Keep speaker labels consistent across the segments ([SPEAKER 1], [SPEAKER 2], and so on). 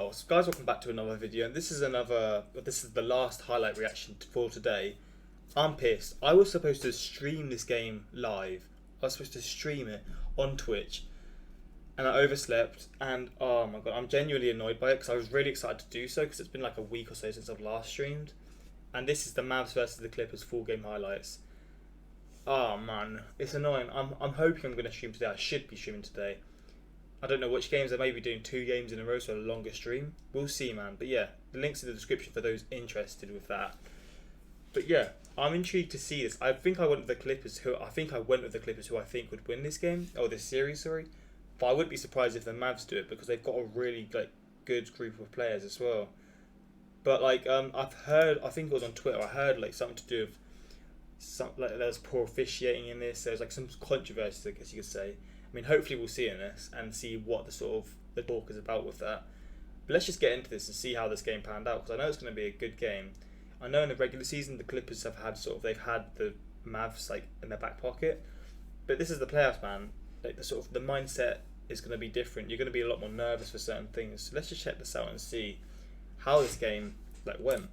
[SPEAKER 1] Oh, so guys, welcome back to another video, and this is the last highlight reaction for today. I'm pissed. I was supposed to stream this game live. I was supposed to stream it on Twitch, and I overslept, and oh my god, I'm genuinely annoyed by it because I was really excited to do so because it's been like a week or so since I've last streamed, and this is the Mavs versus the Clippers full game highlights. Oh man, it's annoying. I'm hoping I'm going to stream today. I should be streaming today. I don't know which games. I may be doing 2 games in a row, so a longer stream. We'll see, man. But yeah, the link's in the description for those interested with that. But yeah, I'm intrigued to see this. I think I went with the Clippers, who I think would win this game, or this series, sorry. But I wouldn't be surprised if the Mavs do it because they've got a really good group of players as well. But I've heard, I think it was on Twitter, I heard something to do with there's poor officiating in this. There's some controversy, I guess you could say. I mean, hopefully we'll see in this and see what the talk is about with that. But let's just get into this and see how this game panned out, because I know it's going to be a good game. I know in the regular season the Clippers have had they've had the Mavs in their back pocket, but this is the playoffs, man. The mindset is going to be different. You're going to be a lot more nervous for certain things. So let's just check this out and see how this game went.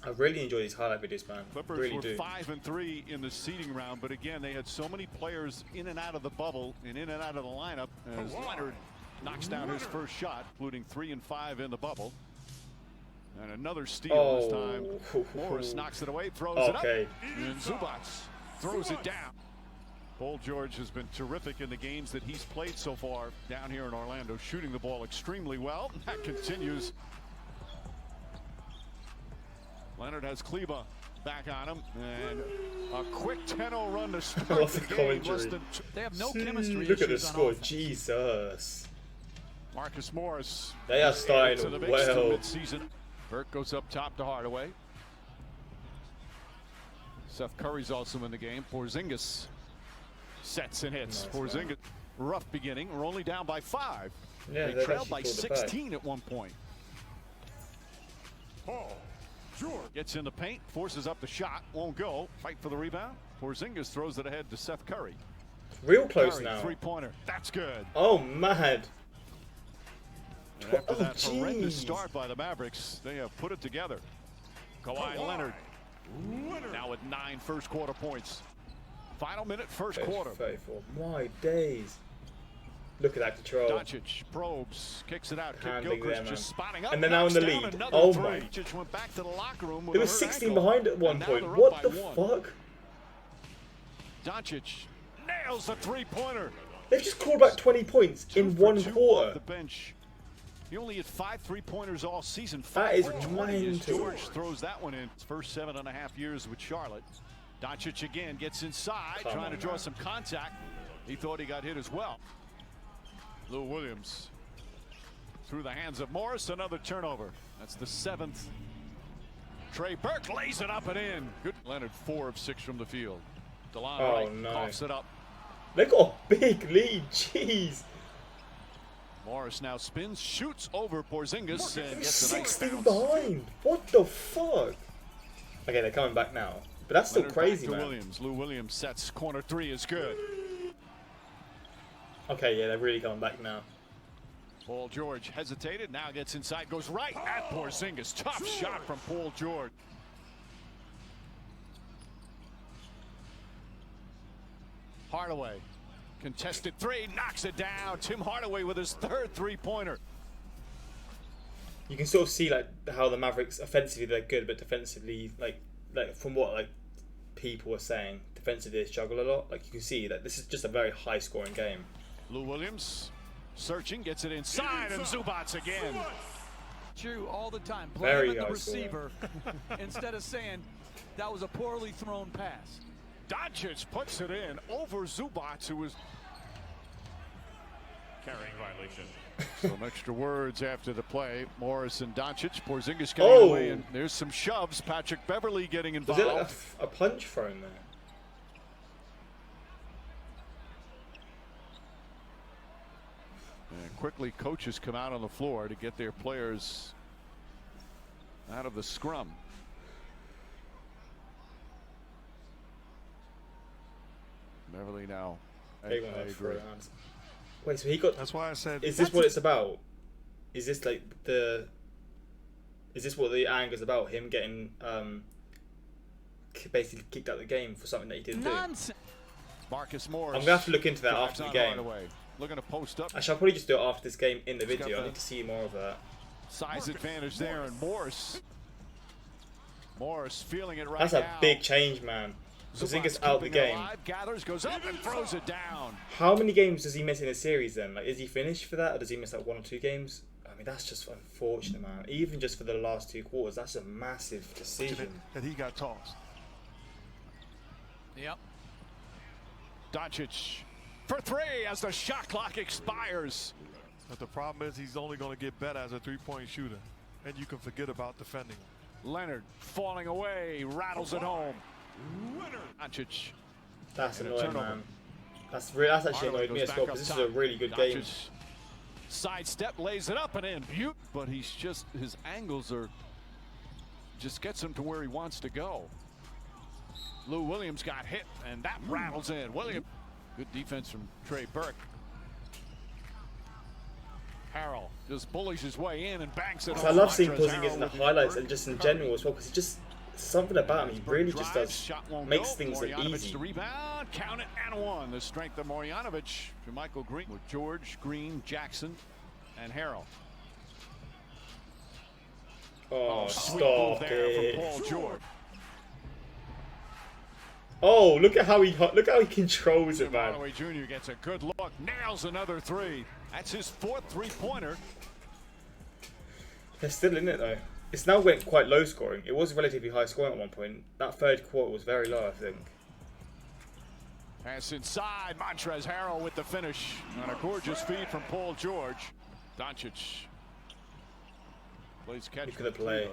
[SPEAKER 1] I really enjoy these highlight videos, man.
[SPEAKER 2] Clippers
[SPEAKER 1] really
[SPEAKER 2] were
[SPEAKER 1] do.
[SPEAKER 2] 5-3 in the seeding round, but again, they had so many players in and out of the bubble and in and out of the lineup as Leonard knocks down his first shot, including 3 and 5 in the bubble. And another steal this time. Morris knocks it away, throws it up, and Zubac throws it down. Paul George has been terrific in the games that he's played so far down here in Orlando, shooting the ball extremely well. That continues. Leonard has Kleba back on him, and a quick 10-0 run to start the game.
[SPEAKER 3] They have no chemistry.
[SPEAKER 1] Look at the score, Jesus.
[SPEAKER 2] Marcus Morris.
[SPEAKER 1] They are starting well.
[SPEAKER 2] Burke goes up top to Hardaway. Seth Curry's also in the game. Porzingis sets and hits.
[SPEAKER 1] Nice,
[SPEAKER 2] Porzingis,
[SPEAKER 1] man.
[SPEAKER 2] rough beginning. We're only down by 5.
[SPEAKER 1] Yeah,
[SPEAKER 2] they trailed by 16 at one point. Paul George gets in the paint, forces up the shot, won't go. Fight for the rebound. Porzingis throws it ahead to Seth Curry.
[SPEAKER 1] Real close
[SPEAKER 2] Curry,
[SPEAKER 1] now.
[SPEAKER 2] 3-pointer. That's good.
[SPEAKER 1] Oh, mad.
[SPEAKER 2] And after that horrendous start by the Mavericks, they have put it together. Kawhi Leonard now with 9 first-quarter points. Final minute, first quarter.
[SPEAKER 1] 34. My days. Look at that control.
[SPEAKER 2] Doncic probes, kicks it out.
[SPEAKER 1] Handling
[SPEAKER 2] Gilchrist
[SPEAKER 1] there,
[SPEAKER 2] just spotting up.
[SPEAKER 1] And they're now in the lead. Oh my.
[SPEAKER 2] Doncic went back to the locker room with
[SPEAKER 1] They were 16 behind at one point. What the fuck?
[SPEAKER 2] Doncic nails the 3-pointer.
[SPEAKER 1] They've just scored back 20 points in one quarter.
[SPEAKER 2] The bench. He only had 5 3-pointers all season.
[SPEAKER 1] That is
[SPEAKER 2] 20 as
[SPEAKER 1] mental.
[SPEAKER 2] George throws that one in. His first 7.5 years with Charlotte. Doncic again gets inside, trying to draw some contact. He thought he got hit as well. Lou Williams through the hands of Morris, another turnover. That's the 7th. Trey Burke lays it up and in. Good. Leonard 4 of 6 from the field. DeLon Wright coughs it up.
[SPEAKER 1] They got a big lead. Jeez.
[SPEAKER 2] Morris now spins, shoots over Porzingis, and gets a nice
[SPEAKER 1] 16
[SPEAKER 2] bounce.
[SPEAKER 1] behind. What the fuck? Okay, they're coming back now, but that's still
[SPEAKER 2] Leonard
[SPEAKER 1] crazy,
[SPEAKER 2] back to
[SPEAKER 1] man.
[SPEAKER 2] Williams. Lou Williams sets corner 3 is good.
[SPEAKER 1] Okay, yeah, they're really coming back now.
[SPEAKER 2] Paul George hesitated, now gets inside, goes right at Porzingis. Tough shot from Paul George. Hardaway, contested 3, knocks it down. Tim Hardaway with his 3rd 3-pointer.
[SPEAKER 1] You can sort of see how the Mavericks offensively they're good, but defensively, from what people are saying, defensively they struggle a lot. You can see that this is just a very high-scoring game.
[SPEAKER 2] Lou Williams searching, gets it inside, and Zubac again.
[SPEAKER 3] True all the time.
[SPEAKER 1] Very
[SPEAKER 3] Blaming the
[SPEAKER 1] high-scoring.
[SPEAKER 3] receiver instead of saying that was a poorly thrown pass.
[SPEAKER 2] Doncic puts it in over Zubac, who was
[SPEAKER 4] carrying violation.
[SPEAKER 2] some extra words after the play. Morris and Doncic, Porzingis getting away, and there's some shoves. Patrick Beverly getting
[SPEAKER 1] Was
[SPEAKER 2] involved.
[SPEAKER 1] it a punch thrown there?
[SPEAKER 2] And quickly, coaches come out on the floor to get their players out of the scrum. Beverly now.
[SPEAKER 1] Big one, throw hands. Wait, so he got.
[SPEAKER 4] That's why I said.
[SPEAKER 1] Is this what it's about? Is this like the? Is this what the anger's about? Him getting basically kicked out of the game for something that he didn't do.
[SPEAKER 2] Marcus Morris.
[SPEAKER 1] I'm gonna have to look into that after the game.
[SPEAKER 2] Looking to post up.
[SPEAKER 1] I shall probably just do it after this game in the video. I need to see more of that.
[SPEAKER 2] Size advantage there, and Morris feeling it right
[SPEAKER 1] That's
[SPEAKER 2] now.
[SPEAKER 1] a big change, man. Porzingis out of the game.
[SPEAKER 2] Gathers, goes up and throws it down.
[SPEAKER 1] How many games does he miss in a series then? Like, is he finished for that, or does he miss like 1 or 2 games? I mean, that's just unfortunate, man. Even just for the last 2 quarters, that's a massive decision.
[SPEAKER 4] That he got tossed.
[SPEAKER 3] Yep.
[SPEAKER 2] Doncic for 3 as the shot clock expires.
[SPEAKER 4] But the problem is he's only going to get better as a three-point shooter, and you can forget about defending him.
[SPEAKER 2] Leonard falling away, rattles it home. Doncic.
[SPEAKER 1] That's
[SPEAKER 2] And a
[SPEAKER 1] annoying,
[SPEAKER 2] turnover.
[SPEAKER 1] man. That's actually
[SPEAKER 2] Hardaway
[SPEAKER 1] annoyed me
[SPEAKER 2] goes
[SPEAKER 1] as well
[SPEAKER 2] back
[SPEAKER 1] because
[SPEAKER 2] up
[SPEAKER 1] this is a
[SPEAKER 2] top.
[SPEAKER 1] really good game.
[SPEAKER 2] Doncic sidestep, lays it up and in. But he's just, his angles are, just gets him to where he wants to go. Lou Williams got hit, and that rattles in. Williams. Good defense from Trey Burke. Harrell just bullies his way in and banks it.
[SPEAKER 1] So I love seeing Porzingis in the highlights and just in general as well, because it's just something about him. He really just does makes things look easy.
[SPEAKER 2] The rebound, count it, and 1. The strength of Marjanovic to Michael Green with George, Green, Jackson, and Harrell.
[SPEAKER 1] Oh,
[SPEAKER 2] Sweet move
[SPEAKER 1] stop
[SPEAKER 2] there
[SPEAKER 1] it!
[SPEAKER 2] from Paul George.
[SPEAKER 1] Oh, look how he controls it, man.
[SPEAKER 2] Hardaway Jr. gets a good look, nails another 3. That's his 4th three-pointer.
[SPEAKER 1] They're still in it though. It's now went quite low scoring. It was relatively high scoring at one point. That third quarter was very low, I think.
[SPEAKER 2] Pass inside, Montrezl Harrell with the finish. On a gorgeous feed from Paul George. Doncic plays catch.
[SPEAKER 1] Look at the play.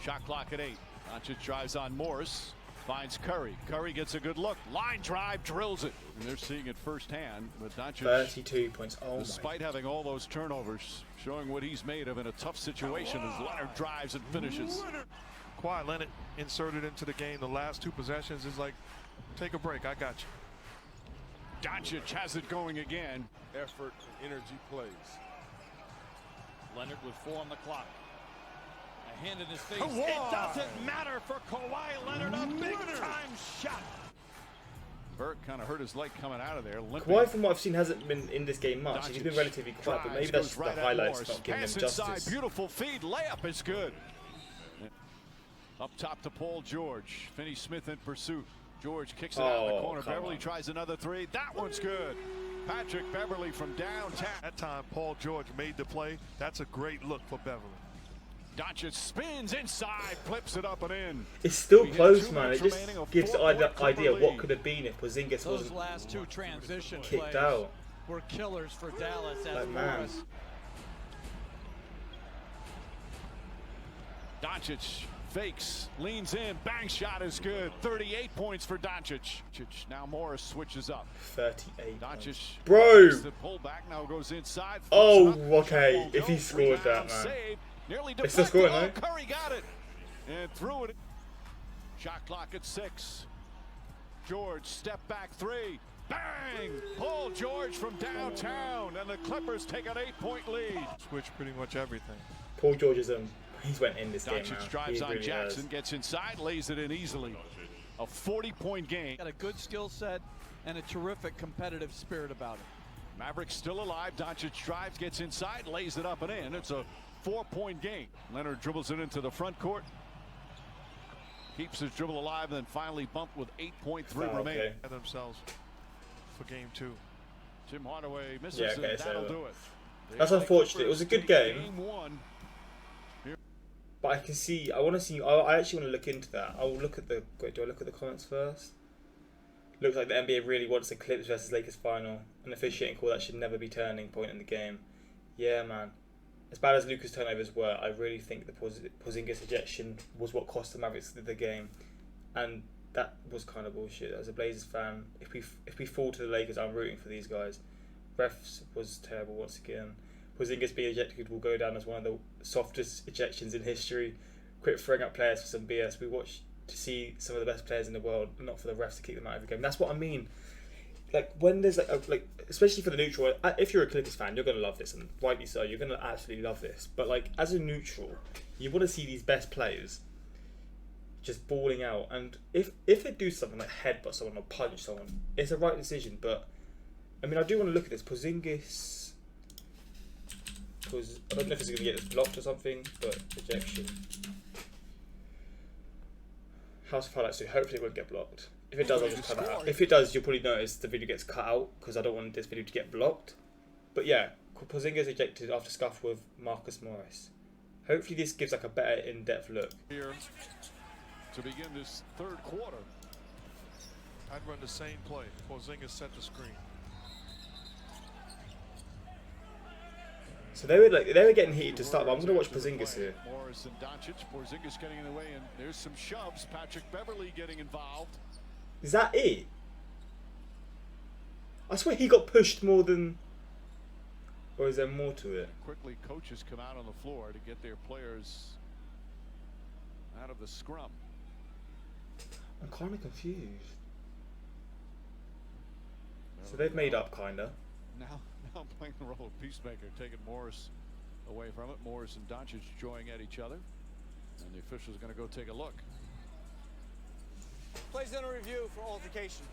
[SPEAKER 2] Shot clock at 8. Doncic drives on Morris. Finds Curry. Curry gets a good look. Line drive, drills it. And they're seeing it firsthand. But Doncic,
[SPEAKER 1] 32 points. Oh
[SPEAKER 2] despite having all those turnovers, showing what he's made of in a tough situation as Leonard drives and finishes.
[SPEAKER 4] Kawhi Leonard inserted into the game the last 2 possessions is like, take a break, I got you.
[SPEAKER 2] Doncic has it going again.
[SPEAKER 5] Effort and energy plays. Leonard with 4 on the clock. A hand in his face. It doesn't matter for Kawhi Leonard. A big-time shot.
[SPEAKER 2] Burke kind of hurt his leg coming out of there.
[SPEAKER 1] Kawhi, from what I've seen, hasn't been in this game much. He's been
[SPEAKER 2] Doncic
[SPEAKER 1] relatively quiet, but maybe
[SPEAKER 2] drives,
[SPEAKER 1] that's
[SPEAKER 2] goes
[SPEAKER 1] just the
[SPEAKER 2] right at
[SPEAKER 1] highlights
[SPEAKER 2] Morris.
[SPEAKER 1] not giving him
[SPEAKER 2] Pass
[SPEAKER 1] justice.
[SPEAKER 2] inside, beautiful feed, layup is good. Up top to Paul George. Finney Smith in pursuit. George kicks it out in the corner. Beverly tries another 3. That one's good. Patrick Beverly from downtown.
[SPEAKER 4] That time Paul George made the play. That's a great look for Beverly.
[SPEAKER 2] Doncic spins inside, flips it up and in.
[SPEAKER 1] It's still
[SPEAKER 2] We have
[SPEAKER 1] close,
[SPEAKER 2] 2
[SPEAKER 1] man. It
[SPEAKER 2] minutes
[SPEAKER 1] just
[SPEAKER 2] remaining, a
[SPEAKER 1] gives the
[SPEAKER 2] 4-point
[SPEAKER 1] idea of what
[SPEAKER 2] lead.
[SPEAKER 1] could have been if Porzingis
[SPEAKER 3] Those
[SPEAKER 1] wasn't
[SPEAKER 3] last 2 transition
[SPEAKER 1] kicked
[SPEAKER 3] plays
[SPEAKER 1] out.
[SPEAKER 3] were killers for Dallas as
[SPEAKER 1] Like, man.
[SPEAKER 3] Morris.
[SPEAKER 2] Doncic fakes, leans in, bang shot is good. 38 points for Doncic. Now Morris switches up.
[SPEAKER 1] 38
[SPEAKER 2] Doncic
[SPEAKER 1] points. Bro!
[SPEAKER 2] the pullback now goes inside.
[SPEAKER 1] Oh,
[SPEAKER 2] flips it up,
[SPEAKER 1] okay.
[SPEAKER 2] shot won't
[SPEAKER 1] If he
[SPEAKER 2] go.
[SPEAKER 1] scored that,
[SPEAKER 2] Rebound
[SPEAKER 1] man.
[SPEAKER 2] saved, nearly
[SPEAKER 1] They still
[SPEAKER 2] deflected.
[SPEAKER 1] scoring,
[SPEAKER 2] Oh, Curry got it and threw it. Shot clock at 6. George step back 3. Bang! Paul George from downtown, and the Clippers take an 8-point lead.
[SPEAKER 4] Switch pretty much everything.
[SPEAKER 1] Paul George is he's went in this game, man.
[SPEAKER 2] Doncic drives
[SPEAKER 1] He
[SPEAKER 2] on
[SPEAKER 1] really
[SPEAKER 2] Jackson,
[SPEAKER 1] has.
[SPEAKER 2] gets inside, lays it in easily. A 40-point game.
[SPEAKER 3] Got a good skill set and a terrific competitive spirit about him.
[SPEAKER 2] Mavericks still alive. Doncic drives, gets inside, lays it up and in. It's a 4-point game. Leonard dribbles it into the front court. Keeps his dribble alive, and then finally bumped with 8.3
[SPEAKER 1] Oh,
[SPEAKER 2] remaining.
[SPEAKER 1] okay.
[SPEAKER 4] Themselves for game 2.
[SPEAKER 2] Tim Hardaway misses,
[SPEAKER 1] Yeah, okay,
[SPEAKER 2] and that'll
[SPEAKER 1] so
[SPEAKER 2] do it.
[SPEAKER 1] that's unfortunate. It was a good game.
[SPEAKER 2] Game 1.
[SPEAKER 1] But I can see. I want to see. I actually want to look into that. I will look at the. Wait, do I look at the comments first? Looks like the NBA really wants the Clips versus Lakers final. An officiating call that should never be turning point in the game. Yeah, man. As bad as Luka's turnovers were, I really think the Porzingis ejection was what cost the Mavericks the game, and that was kind of bullshit. As a Blazers fan, if we fall to the Lakers, I'm rooting for these guys. Refs was terrible once again. Porzingis being ejected will go down as one of the softest ejections in history. Quit throwing out players for some BS. We watched to see some of the best players in the world, not for the refs to kick them out every game. That's what I mean. like when there's like especially for the neutral, if you're a Clippers fan, you're gonna love this, and rightly so. You're gonna absolutely love this. But like as a neutral, you want to see these best players just balling out, and if they do something like headbutt someone or punch someone, it's a right decision. But I mean, I do want to look at this Porzingis. Because I don't know if it's gonna get blocked or something, but ejection. House of Highlights, so hopefully it won't get blocked. If it does, I'll just cut it out. If it does, you'll probably notice the video gets cut out because I don't want this video to get blocked. But yeah, Porzingis ejected after scuff with Marcus Morris. Hopefully this gives like a better in-depth look.
[SPEAKER 2] Here to begin this third quarter.
[SPEAKER 4] I'd run the same play. Porzingis set the screen.
[SPEAKER 1] So they were getting heated to start, but I'm gonna watch Porzingis here.
[SPEAKER 2] Morris and Doncic. Porzingis getting in the way, and there's some shoves. Patrick Beverley getting involved.
[SPEAKER 1] Is that it? I swear he got pushed more than... Or is there more to it?
[SPEAKER 2] Quickly, coaches come out on the floor to get their players out of the scrum.
[SPEAKER 1] I'm kind of confused. So they've made up, kinda.
[SPEAKER 2] Now playing the role of peacemaker, taking Morris away from it. Morris and Doncic joining at each other, and the official's going to go take a look.
[SPEAKER 6] Plays in a review for altercation.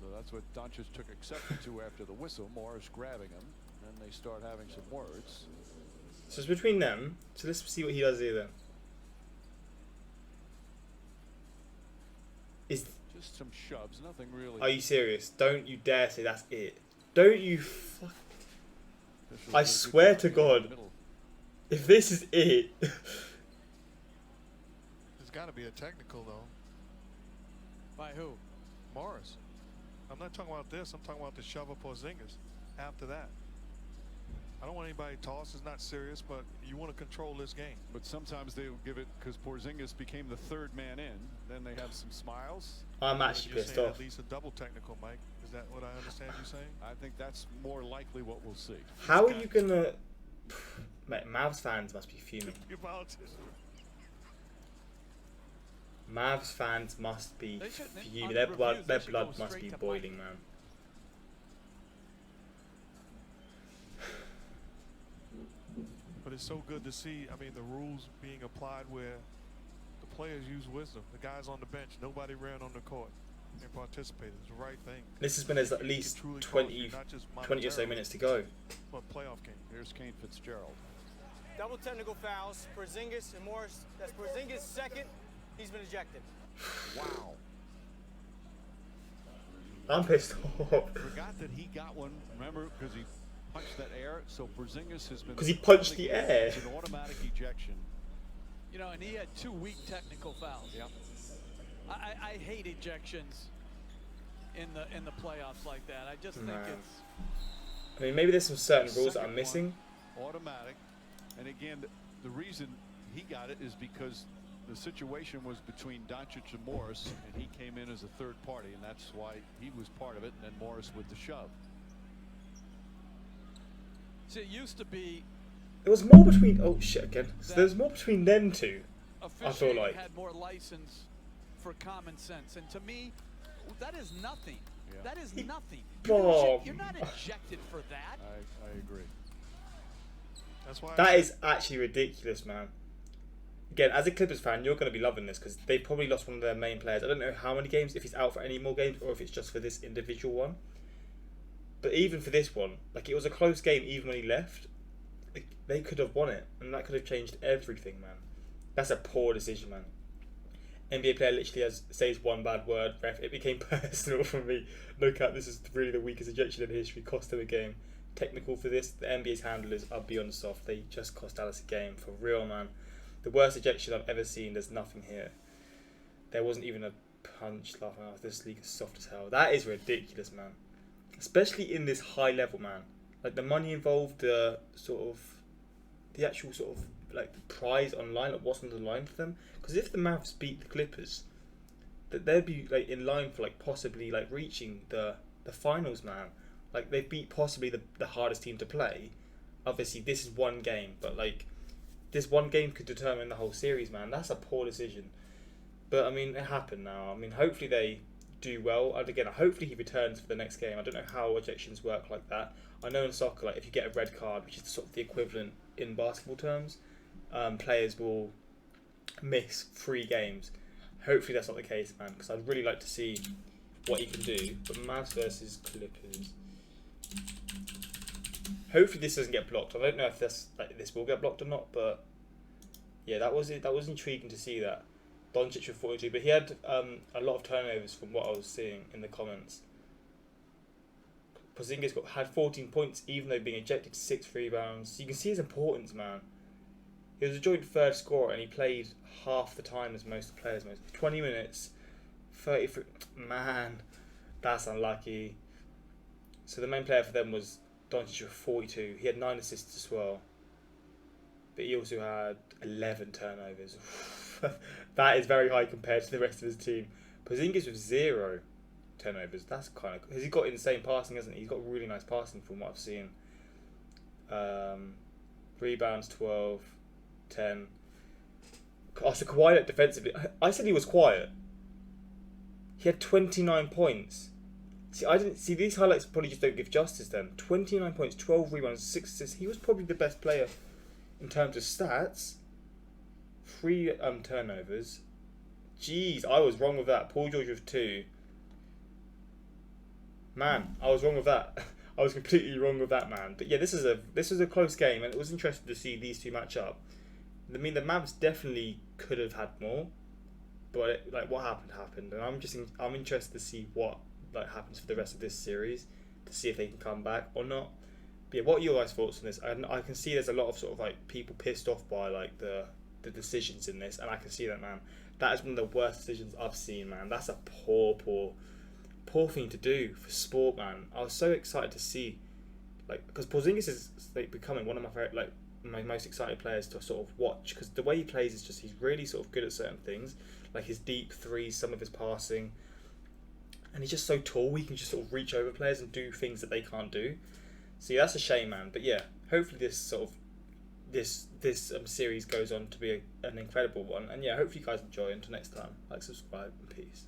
[SPEAKER 2] So that's what Doncic took exception to after the whistle. Morris grabbing him, and they start having some words.
[SPEAKER 1] So it's between them. So let's see what he does here then.
[SPEAKER 2] Just some shoves, nothing really.
[SPEAKER 1] Are you serious? Don't you dare say that's it. Don't you fuck... I swear to God, if this is it...
[SPEAKER 4] There's got to be a technical, though.
[SPEAKER 3] By who?
[SPEAKER 4] Morris. I'm not talking about this. I'm talking about the shove of Porzingis after that. I don't want anybody to toss. It's not serious, but you want to control this game.
[SPEAKER 2] But sometimes they'll give it because Porzingis became the third man in. Then they have some smiles.
[SPEAKER 1] I'm actually
[SPEAKER 4] You're
[SPEAKER 1] pissed
[SPEAKER 4] saying
[SPEAKER 1] off.
[SPEAKER 4] at least a double technical, Mike. Is that what I understand you saying?
[SPEAKER 2] I think that's more likely what we'll see.
[SPEAKER 1] How are you gonna... Mate, Mavs fans must be fuming.
[SPEAKER 4] You're politician.
[SPEAKER 1] Mavs fans must be
[SPEAKER 3] They shouldn't-
[SPEAKER 1] fuming.
[SPEAKER 3] on
[SPEAKER 1] Their
[SPEAKER 3] reviews, they should
[SPEAKER 1] blood
[SPEAKER 3] go
[SPEAKER 1] must be
[SPEAKER 3] straight to
[SPEAKER 1] boiling, man.
[SPEAKER 4] But it's so good to see, I mean, the rules being applied where the players use wisdom. The guys on the bench, nobody ran on the court and participated. It's the right thing.
[SPEAKER 1] This has been at least
[SPEAKER 4] truly
[SPEAKER 1] 20
[SPEAKER 4] not just
[SPEAKER 1] or so
[SPEAKER 4] monetarily,
[SPEAKER 1] minutes to go.
[SPEAKER 4] but playoff game.
[SPEAKER 2] Here's Kane Fitzgerald.
[SPEAKER 6] Double technical fouls. Porzingis and Morris. That's Porzingis' second. He's been ejected.
[SPEAKER 2] Wow.
[SPEAKER 1] I'm pissed off.
[SPEAKER 2] Forgot that he got one. Remember, because he punched that air. So Porzingis has been...
[SPEAKER 1] Because he punched the air.
[SPEAKER 2] It's an automatic ejection.
[SPEAKER 3] You know, and he had 2 weak technical fouls.
[SPEAKER 2] Yep.
[SPEAKER 3] I hate ejections in the playoffs like that. I just think
[SPEAKER 1] Man.
[SPEAKER 3] it's...
[SPEAKER 1] I mean, maybe there's some certain rules that
[SPEAKER 2] Second
[SPEAKER 1] I'm missing.
[SPEAKER 2] one, automatic. And again, the reason he got it is because the situation was between Doncic and Morris, and he came in as a third party, and that's why he was part of it, and then Morris with the shove.
[SPEAKER 3] See, it used to be
[SPEAKER 1] There was more between... Oh, shit, again. So there was more between them two.
[SPEAKER 3] officiating
[SPEAKER 1] like.
[SPEAKER 3] had more license for common sense, and to me, that is nothing.
[SPEAKER 2] Yeah.
[SPEAKER 3] That is nothing.
[SPEAKER 1] Oh.
[SPEAKER 3] You're not ejected for that.
[SPEAKER 2] I agree.
[SPEAKER 4] That's why
[SPEAKER 1] That is actually ridiculous, man. Again, as a Clippers fan, you're going to be loving this because they probably lost one of their main players. I don't know how many games, if he's out for any more games or if it's just for this individual one. But even for this one, like, it was a close game even when he left. Like, they could have won it, and that could have changed everything, man. That's a poor decision, man. NBA player literally says one bad word, ref. It became personal for me. No cap, this is really the weakest ejection in history. Cost him a game. Technical for this. The NBA's handlers are beyond soft. They just cost Dallas a game. For real, man. The worst ejection I've ever seen. There's nothing here. There wasn't even a punch. Laughing out. This league is soft as hell. That is ridiculous, man. Especially in this high level, man. Like, the money involved, the actual sort of like the prize online, like what's on the line for them. Because if the Mavs beat the Clippers, that they'd be like in line for like possibly like reaching the finals, man. Like, they beat possibly the hardest team to play. Obviously, this is one game, but like this one game could determine the whole series, man. That's a poor decision. But I mean, it happened now. I mean, hopefully they do well. And again, hopefully he returns for the next game. I don't know how ejections work like that. I know in soccer, like if you get a red card, which is sort of the equivalent in basketball terms, players will miss 3 games. Hopefully that's not the case, man, because I'd really like to see what he can do. But Mavs versus Clippers. Hopefully this doesn't get blocked. I don't know if this will get blocked or not, but yeah, that was it. That was intriguing to see that. Doncic with 42, but he had a lot of turnovers from what I was seeing in the comments. Porzingis had 14 points, even though being ejected, 6 rebounds. You can see his importance, man. He was a joint third scorer, and he played half the time as most players. 20 minutes, 33. Man, that's unlucky. So the main player for them was Doncic with 42. He had 9 assists as well. But he also had 11 turnovers. That is very high compared to the rest of his team. Porzingis with 0 turnovers. That's kind of... Has he got insane passing, hasn't he? He's got really nice passing from what I've seen. Rebounds 12, 10. Oh, so Kawhi defensively. I said he was quiet. He had 29 points. See, I didn't see these highlights. Probably just don't give justice. Then 29 points, 12 rebounds, 6 assists. He was probably the best player in terms of stats. 3 turnovers. Jeez, I was wrong with that. Paul George with 2. Man, I was wrong with that. I was completely wrong with that, man. But yeah, this was a close game, and it was interesting to see these two match up. I mean, the Mavs definitely could have had more, but what happened, and I'm interested to see what happens for the rest of this series, to see if they can come back or not. But yeah, what are your guys' thoughts on this? I can see there's a lot of sort of people pissed off by the decisions in this, and I can see that, man. That is one of the worst decisions I've seen, man. That's a poor thing to do for sport, man. I was so excited to see, because Porzingis is becoming one of my favorite, my most excited players to sort of watch, because the way he plays is just, he's really sort of good at certain things, like his deep threes, some of his passing, and he's just so tall. He can just sort of reach over players and do things that they can't do. So yeah, that's a shame, man. But yeah, hopefully this series goes on to be an incredible one, and yeah, hopefully you guys enjoy. Until next time, subscribe, and peace.